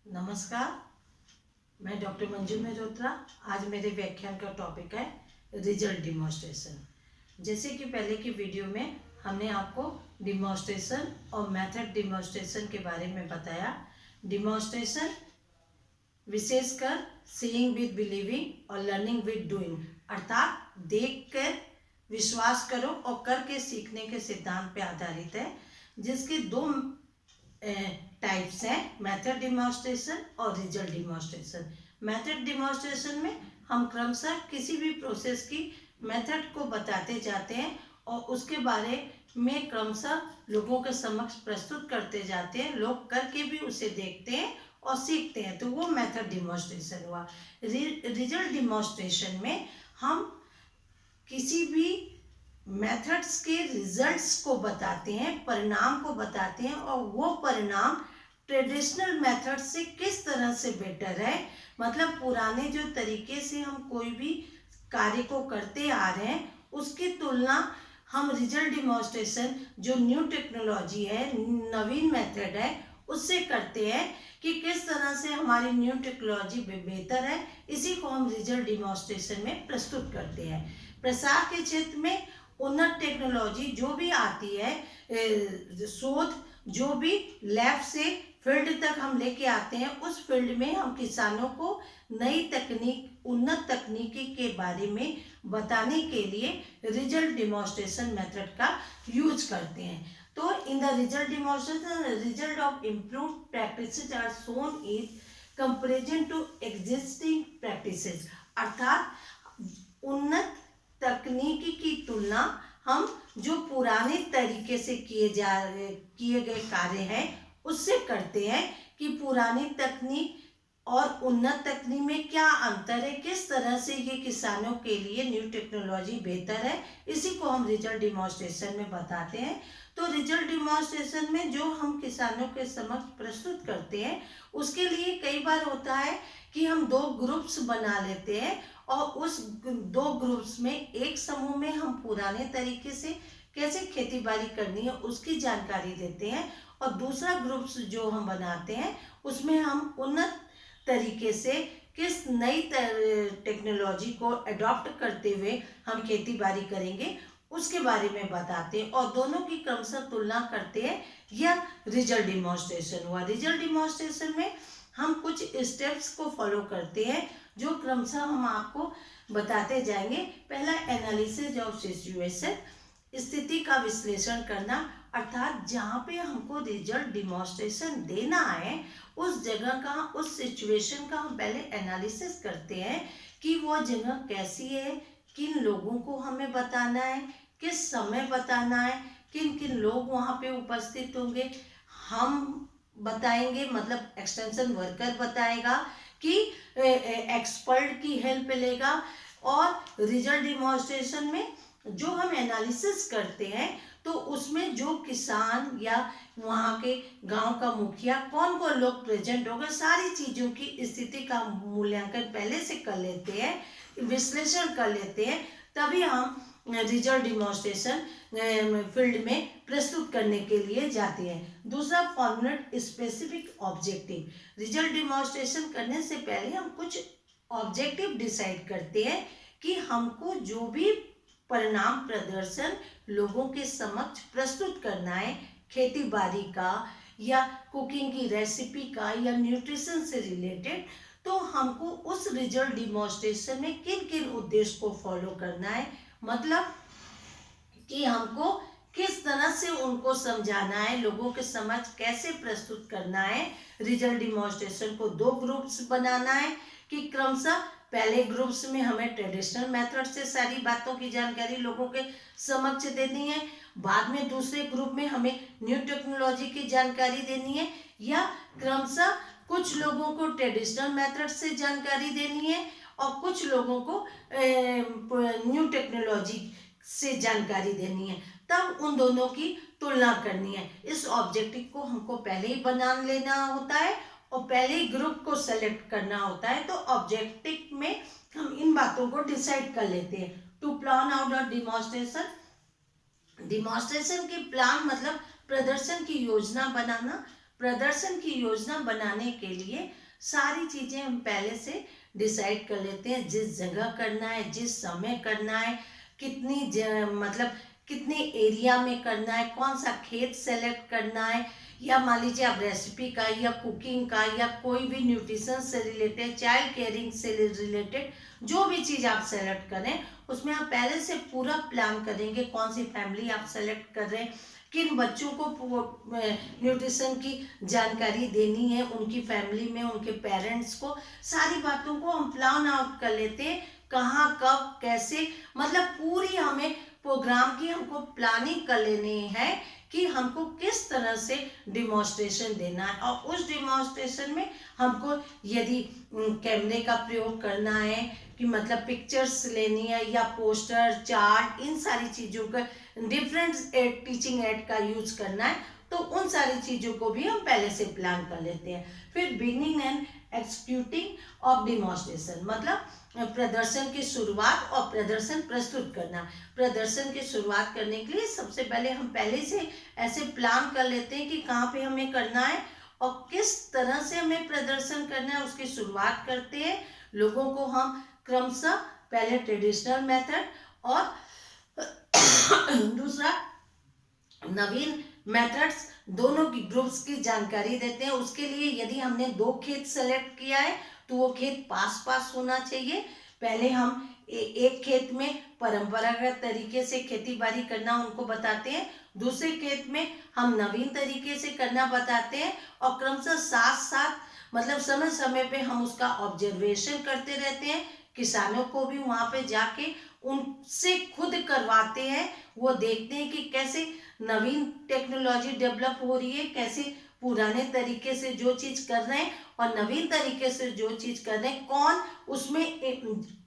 नमस्कार, मैं डॉक्टर मंजू मेहरोत्रा। आज मेरे व्याख्यान का टॉपिक है रिजल्ट डिमॉन्स्ट्रेशन। जैसे कि पहले की वीडियो में हमने आपको डिमॉन्स्ट्रेशन और मेथड डिमॉन्स्ट्रेशन के बारे में बताया। डिमॉन्स्ट्रेशन विशेषकर सीइंग विद बिलीविंग और लर्निंग विद डूइंग, अर्थात देख कर विश्वास करो और करके सीखने के सिद्धांत पर आधारित है, जिसके दो टाइप्स हैं, मेथड डिमॉन्स्ट्रेशन और रिजल्ट डिमॉन्स्ट्रेशन। मेथड डिमॉन्स्ट्रेशन में हम क्रमशः किसी भी प्रोसेस की मेथड को बताते जाते हैं और उसके बारे में क्रमशः लोगों के समक्ष प्रस्तुत करते जाते हैं। लोग करके भी उसे देखते हैं और सीखते हैं, तो वो मेथड डिमॉन्स्ट्रेशन हुआ। रिजल्ट डिमॉन्स्ट्रेशन में हम किसी भी मेथड्स के रिजल्ट्स को बताते हैं, परिणाम को बताते हैं, और वो परिणाम ट्रेडिशनल मेथड से किस तरह से बेटर है। मतलब पुराने जो तरीके से हम कोई भी कार्य को करते आ रहे हैं उसकी तुलना हम रिजल्ट डिमॉन्स्ट्रेशन, जो न्यू टेक्नोलॉजी है, नवीन मेथड है, उससे करते हैं कि किस तरह से हमारी न्यू टेक्नोलॉजी बेहतर है। इसी को हम रिजल्ट डिमॉन्स्ट्रेशन में प्रस्तुत करते हैं। प्रसार के क्षेत्र में उन्नत टेक्नोलॉजी जो भी आती है, शोध जो भी लैब से फील्ड तक हम लेके आते हैं, उस फील्ड में हम किसानों को नई तकनीक, उन्नत तकनीकी के बारे में बताने के लिए रिजल्ट डिमॉन्स्ट्रेशन मेथड का यूज करते हैं। तो in the result demonstration, result of improve practices are shown in comparison to existing practices, अर्थात उन्नत तकनीकी की तुलना हम जो पुराने तरीके से किए गए कार्य हैं उससे करते हैं कि पुरानी तकनीक और उन्नत तकनीक में क्या अंतर है, किस तरह से ये किसानों के लिए न्यू टेक्नोलॉजी बेहतर है। इसी को हम रिजल्ट डिमॉन्स्ट्रेशन में बताते हैं। तो रिजल्ट डिमॉन्स्ट्रेशन में जो हम किसानों के समक्ष प्रस्तुत करते हैं उसके लिए कई बार होता है कि हम दो ग्रुप्स बना लेते हैं और उस दो ग्रुप्स में एक समूह में हम पुराने तरीके से कैसे खेती बाड़ी करनी है उसकी जानकारी देते हैं, और दूसरा ग्रुप जो हम बनाते हैं उसमें हम उन्नत तरीके से किस नई टेक्नोलॉजी को अडॉप्ट करते हुए हम खेती बाड़ी करेंगे उसके बारे में बताते हैं और दोनों की क्रमशः तुलना करते हैं। यह रिजल्ट डिमॉन्स्ट्रेशन हुआ। रिजल्ट डिमॉन्स्ट्रेशन में हम कुछ स्टेप्स को फॉलो करते हैं जो क्रमशः हम आपको बताते जाएंगे। पहला, एनालिसिस ऑफ सिचुएशन, स्थिति का विश्लेषण करना, अर्थात जहाँ पे हमको रिजल्ट डिमॉन्स्ट्रेशन देना है उस जगह का, उस सिचुएशन का हम पहले एनालिसिस करते हैं कि वो जगह कैसी है, किन लोगों को हमें बताना है, किस समय बताना है, किन किन लोग वहाँ पे उपस्थित होंगे, हम बताएंगे, मतलब एक्सटेंशन वर्कर बताएगा कि एक्सपर्ट की हेल्प लेगा। और रिजल्ट डिमॉन्स्ट्रेशन में जो हम एनालिसिस करते हैं तो उसमें जो किसान या वहाँ के गांव का मुखिया, कौन कौन लोग प्रेजेंट होगा, सारी चीज़ों की स्थिति का मूल्यांकन पहले से कर लेते हैं, विश्लेषण कर लेते हैं, तभी हम रिजल्ट डिमॉन्स्ट्रेशन फील्ड में प्रस्तुत करने के लिए जाते हैं। दूसरा, formulate specific objective. Result demonstration करने से पहले हम कुछ ऑब्जेक्टिव डिसाइड करते हैं कि हमको जो भी परिणाम प्रदर्शन लोगों के समक्ष प्रस्तुत करना है, खेती बाड़ी का या कुकिंग की रेसिपी का या न्यूट्रिशन से रिलेटेड, तो हमको उस रिजल्ट डिमॉन्स्ट्रेशन में किन किन उद्देश्य को फॉलो करना है, मतलब कि हमको किस तरह से उनको समझाना है, लोगों के समक्ष कैसे प्रस्तुत करना है। रिजल्ट डिमॉन्स्ट्रेशन को दो ग्रुप्स बनाना है कि क्रमशः पहले ग्रुप्स में हमें ट्रेडिशनल मेथड से सारी बातों की जानकारी लोगों के समक्ष देनी है, बाद में दूसरे ग्रुप में हमें न्यू टेक्नोलॉजी की जानकारी देनी है, या क्रमशः कुछ लोगों को ट्रेडिशनल मेथड से जानकारी देनी है और कुछ लोगों को न्यू टेक्नोलॉजी से जानकारी देनी है। तब उन दोनों की तुलना करनी है। इस ऑब्जेक्टिव को हमको पहले ही बना लेना होता है और पहले ही ग्रुप को सेलेक्ट करना होता है। तो ऑब्जेक्टिव में हम इन बातों को डिसाइड कर लेते हैं। To plan out a demonstration, demonstration की प्लान मतलब प्रदर्शन की योजना बनाना। प्रदर्शन की योजना बनाने के लिए सारी चीजें हम पहले से डिसाइड कर लेते हैं, जिस जगह करना है, जिस समय करना है, मतलब कितने एरिया में करना है, कौन सा खेत सेलेक्ट करना है, या मान लीजिए आप रेसिपी का या कुकिंग का या कोई भी न्यूट्रिशन से रिलेटेड, चाइल्ड केयरिंग से रिलेटेड जो भी चीज़ आप सेलेक्ट करें उसमें आप पहले से पूरा प्लान करेंगे, कौन सी फैमिली आप सेलेक्ट कर रहे हैं, किन बच्चों को न्यूट्रिशन की जानकारी देनी है, उनकी फैमिली में उनके पेरेंट्स को, सारी बातों को हम प्लान आउट कर लेते हैं, कहाँ कब कैसे, मतलब पूरी हमें प्रोग्राम की हमको प्लानिंग कर लेनी है कि हमको किस तरह से डिमॉन्स्ट्रेशन देना है। और उस डिमॉन्स्ट्रेशन में हमको यदि कैमरे का प्रयोग करना है कि मतलब पिक्चर्स लेनी है या पोस्टर, चार्ट, इन सारी चीज़ों का डिफरेंट टीचिंग एड का यूज करना है, तो उन सारी चीज़ों को भी हम पहले से प्लान कर लेते हैं। फिर beginning and executing of demonstration, मतलब प्रदर्शन की शुरुआत और प्रदर्शन प्रस्तुत करना। प्रदर्शन की शुरुआत करने के लिए सबसे पहले हम पहले से ऐसे प्लान कर लेते हैं कि कहाँ पे हमें करना है और किस तरह से हमें प्रदर्शन करना है, उसकी शुरुआत करते हैं। लोगों को हम क्रमशः पहले ट्रेडिशनल मेथड और दूसरा नवीन मेथड्स दोनों की ग्रुप्स की जानकारी देते हैं। उसके लिए यदि हमने 2 खेत सेलेक्ट किया है तो वो खेत पास पास होना चाहिए। पहले हम एक खेत में परंपरागत तरीके से खेती बाड़ी करना उनको बताते हैं, दूसरे खेत में हम नवीन तरीके से करना बताते हैं, और क्रमशः साथ साथ मतलब समय समय पे हम उसका ऑब्जर्वेशन करते रहते हैं। किसानों को भी वहाँ पे जाके उनसे खुद करवाते हैं, वो देखते हैं कि कैसे नवीन टेक्नोलॉजी डेवलप हो रही है, कैसे पुराने तरीके से जो चीज़ कर रहे हैं और नवीन तरीके से जो चीज़ कर रहे हैं, कौन उसमें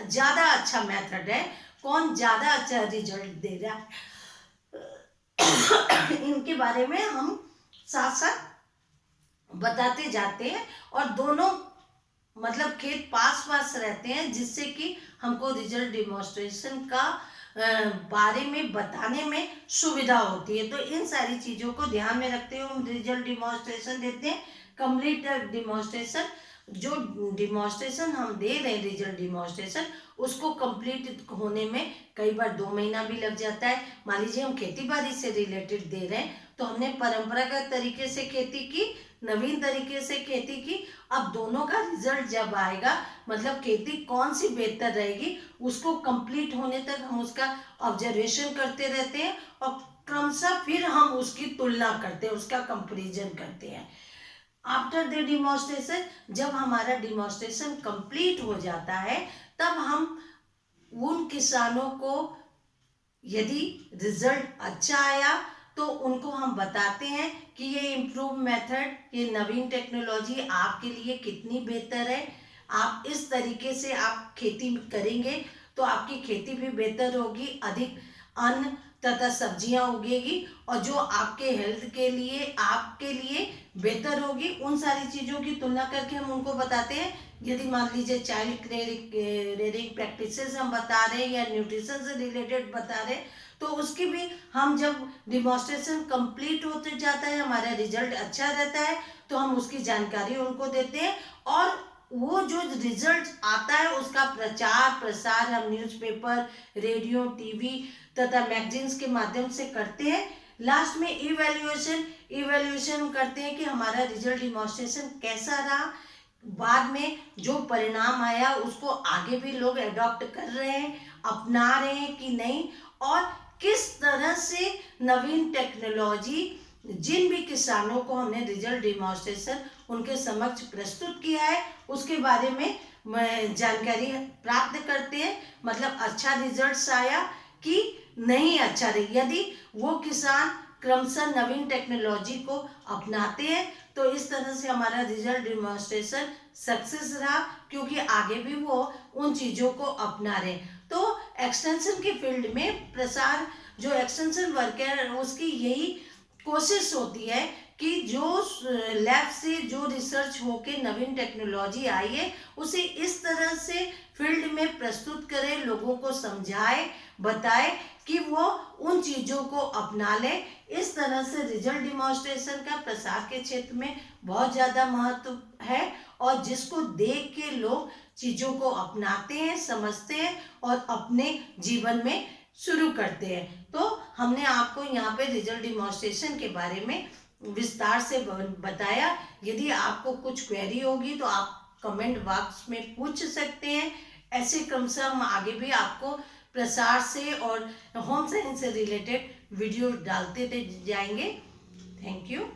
ज़्यादा अच्छा मेथड है, कौन ज़्यादा अच्छा रिजल्ट दे रहा है, इनके बारे में हम साथ साथ बताते जाते हैं। और दोनों मतलब खेत पास पास रहते हैं, जिससे कि हमको रिजल्ट डिमॉन्स्ट्रेशन का बारे में बताने में सुविधा होती है। तो इन सारी चीज़ों को ध्यान में रखते हुए हम रिजल्ट डिमॉन्स्ट्रेशन देते हैं। कंप्लीट डिमॉन्स्ट्रेशन, जो डिमॉन्स्ट्रेशन हम दे रहे हैं रिजल्ट डिमॉन्स्ट्रेशन, उसको कंप्लीट होने में कई बार 2 महीना भी लग जाता है। मान लीजिए हम खेती बाड़ी से रिलेटेड दे रहे हैं, तो हमने परंपरागत तरीके से खेती की, नवीन तरीके से खेती की, अब दोनों का रिजल्ट जब आएगा, मतलब खेती कौन सी बेहतर रहेगी, उसको कंप्लीट होने तक हम उसका ऑब्जर्वेशन करते रहते हैं और क्रमशः फिर हम उसकी तुलना करते हैं, उसका कंपैरिजन करते हैं। आफ्टर द डिमॉन्स्ट्रेशन, जब हमारा डिमॉन्स्ट्रेशन कंप्लीट हो जाता है, तब हम उन किसानों को यदि रिजल्ट अच्छा आया तो उनको हम बताते हैं कि ये इम्प्रूव मेथड, ये नवीन टेक्नोलॉजी आपके लिए कितनी बेहतर है, आप इस तरीके से आप खेती करेंगे तो आपकी खेती भी बेहतर होगी, अधिक अन्न तथा सब्जियां उगेगी और जो आपके हेल्थ के लिए आपके लिए बेहतर होगी। उन सारी चीज़ों की तुलना करके हम उनको बताते हैं। यदि मान लीजिए चाइल्ड रेयरिंग प्रैक्टिसेस हम बता रहे हैं या न्यूट्रिशन से रिलेटेड बता रहे हैं, तो उसकी भी हम जब डिमॉन्स्ट्रेशन कंप्लीट होते जाता है, हमारा रिजल्ट अच्छा रहता है, तो हम उसकी जानकारी उनको देते हैं और वो जो रिजल्ट आता है उसका प्रचार प्रसार हम न्यूज़पेपर, रेडियो, टीवी तथा मैगजीन्स के माध्यम से करते हैं। लास्ट में इवैल्यूएशन करते हैं कि हमारा रिजल्ट डिमॉन्स्ट्रेशन कैसा रहा, बाद में जो परिणाम आया उसको आगे भी लोग अडॉप्ट कर रहे हैं, अपना रहे हैं कि नहीं, और किस तरह से नवीन टेक्नोलॉजी जिन भी किसानों को हमने रिजल्ट डिमॉन्स्ट्रेशन उनके समक्ष प्रस्तुत किया है उसके बारे में जानकारी प्राप्त करते हैं। मतलब अच्छा रिजल्ट्स आया कि नहीं अच्छा रही, यदि वो किसान क्रमशः नवीन टेक्नोलॉजी को अपनाते हैं तो इस तरह से हमारा रिजल्ट डिमॉन्स्ट्रेशन सक्सेस रहा, क्योंकि आगे भी वो उन चीज़ों को अपना रहे। तो एक्सटेंशन के फील्ड में प्रसार जो एक्सटेंशन वर्क है उसकी यही कोशिश होती है कि जो लैब से जो रिसर्च होके नवीन टेक्नोलॉजी आई है उसे इस तरह से फील्ड में प्रस्तुत करे, लोगों को समझाए, बताए कि वो उन चीज़ों को अपना ले। इस तरह से रिजल्ट डिमॉन्स्ट्रेशन का प्रसार के क्षेत्र में बहुत ज़्यादा महत्व है और जिसको देख के लोग चीज़ों को अपनाते हैं, समझते हैं और अपने जीवन में शुरू करते हैं। तो हमने आपको यहाँ पे रिजल्ट डिमॉन्स्ट्रेशन के बारे में विस्तार से बताया। यदि आपको कुछ क्वेरी होगी तो आप कमेंट बॉक्स में पूछ सकते हैं। ऐसे क्रमशः हम आगे भी आपको प्रसार से और होम साइंस से रिलेटेड वीडियो डालते जाएंगे। Thank you.